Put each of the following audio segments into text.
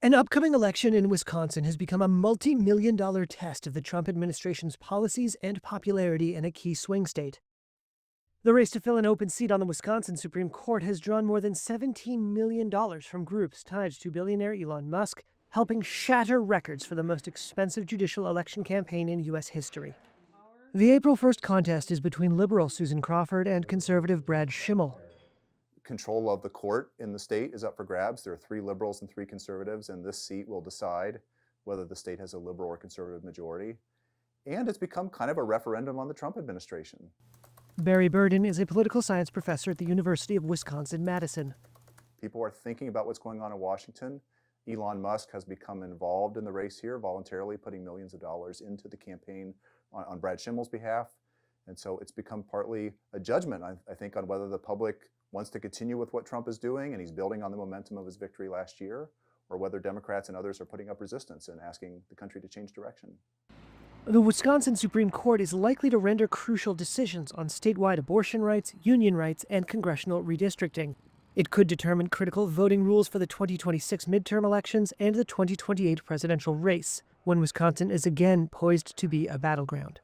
An upcoming election in Wisconsin has become a multi-million-dollar test of the Trump administration's policies and popularity in a key swing state. The race to fill an open seat on the Wisconsin Supreme Court has drawn more than $17 million from groups tied to billionaire Elon Musk, helping shatter records for the most expensive judicial election campaign in U.S. history. The April 1st contest is between liberal Susan Crawford and conservative Brad Schimmel. Control of the court in the state is up for grabs. There are 3 liberals and 3 conservatives, and this seat will decide whether the state has a liberal or conservative majority. And it's become kind of a referendum on the Trump administration. Barry Burden is a political science professor at the University of Wisconsin-Madison. People are thinking about what's going on in Washington. Elon Musk has become involved in the race here, voluntarily putting millions of dollars into the campaign on Brad Schimmel's behalf. And so it's become partly a judgment, I think, on whether the public wants to continue with what Trump is doing, and he's building on the momentum of his victory last year, or whether Democrats and others are putting up resistance and asking the country to change direction. The Wisconsin Supreme Court is likely to render crucial decisions on statewide abortion rights, union rights, and congressional redistricting. It could determine critical voting rules for the 2026 midterm elections and the 2028 presidential race, when Wisconsin is again poised to be a battleground.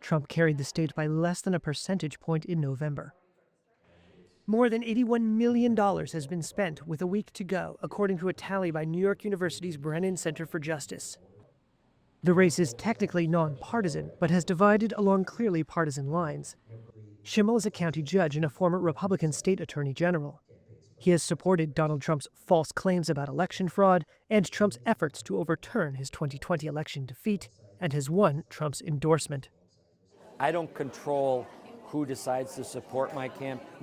Trump carried the state by less than a percentage point in November. More than $81 million has been spent with a week to go, according to a tally by New York University's Brennan Center for Justice. The race is technically nonpartisan, but has divided along clearly partisan lines. Schimmel is a county judge and a former Republican state attorney general. He has supported Donald Trump's false claims about election fraud and Trump's efforts to overturn his 2020 election defeat, and has won Trump's endorsement. I don't control who decides to support my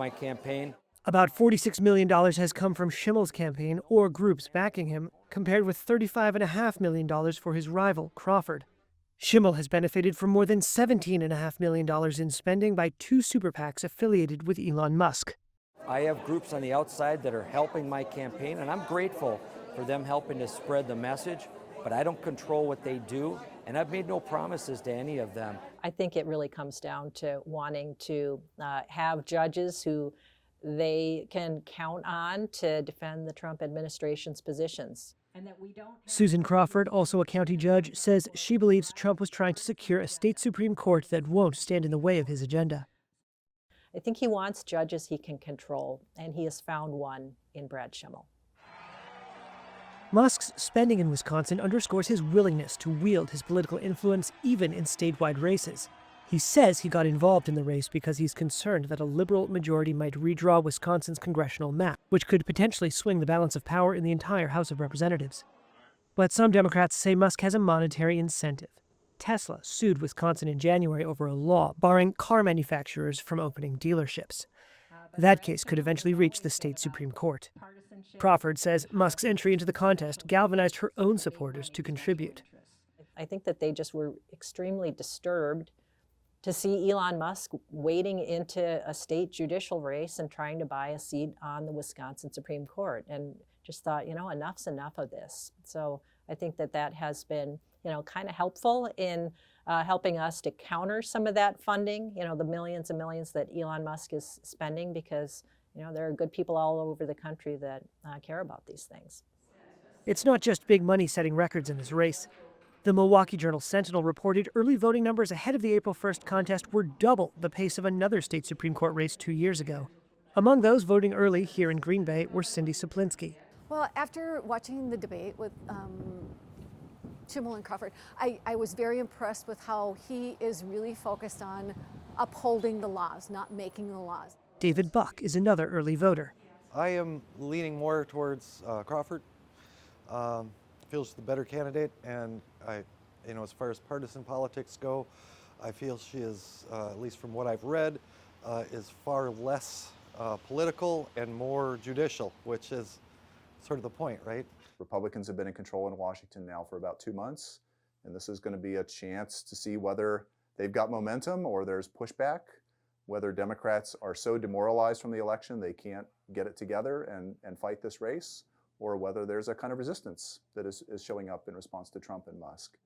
campaign. About $46 million has come from Schimmel's campaign or groups backing him, compared with $35.5 million for his rival, Crawford. Schimmel has benefited from more than $17.5 million in spending by 2 super PACs affiliated with Elon Musk. I have groups on the outside that are helping my campaign, and I'm grateful for them helping to spread the message, but I don't control what they do, and I've made no promises to any of them. I think it really comes down to wanting to have judges who they can count on to defend the Trump administration's positions. Susan Crawford, also a county judge, says she believes Trump was trying to secure a state Supreme Court that won't stand in the way of his agenda. I think he wants judges he can control, and he has found one in Brad Schimmel. Musk's spending in Wisconsin underscores his willingness to wield his political influence even in statewide races. He says he got involved in the race because he's concerned that a liberal majority might redraw Wisconsin's congressional map, which could potentially swing the balance of power in the entire House of Representatives. But some Democrats say Musk has a monetary incentive. Tesla sued Wisconsin in January over a law barring car manufacturers from opening dealerships. That case could eventually reach the state Supreme Court. Crawford says Musk's entry into the contest galvanized her own supporters to contribute. I think that they just were extremely disturbed to see Elon Musk wading into a state judicial race and trying to buy a seat on the Wisconsin Supreme Court, and just thought, enough's enough of this. So I think that that has been, kind of helpful in helping us to counter some of that funding, the millions and millions that Elon Musk is spending, because, there are good people all over the country that care about these things. It's not just big money setting records in this race. The Milwaukee Journal-Sentinel reported early voting numbers ahead of the April 1st contest were double the pace of another state Supreme Court race 2 years ago. Among those voting early here in Green Bay were Cindy Saplinski. Well, after watching the debate with Schimmel and Crawford, I was very impressed with how he is really focused on upholding the laws, not making the laws. David Buck is another early voter. I am leaning more towards Crawford. Feels the better candidate, and as far as partisan politics go, I feel she is, at least from what I've read, is far less political and more judicial, which is sort of the point, right? Republicans have been in control in Washington now for about 2 months, and this is going to be a chance to see whether they've got momentum or there's pushback, whether Democrats are so demoralized from the election they can't get it together and fight this race, or whether there's a kind of resistance that is showing up in response to Trump and Musk.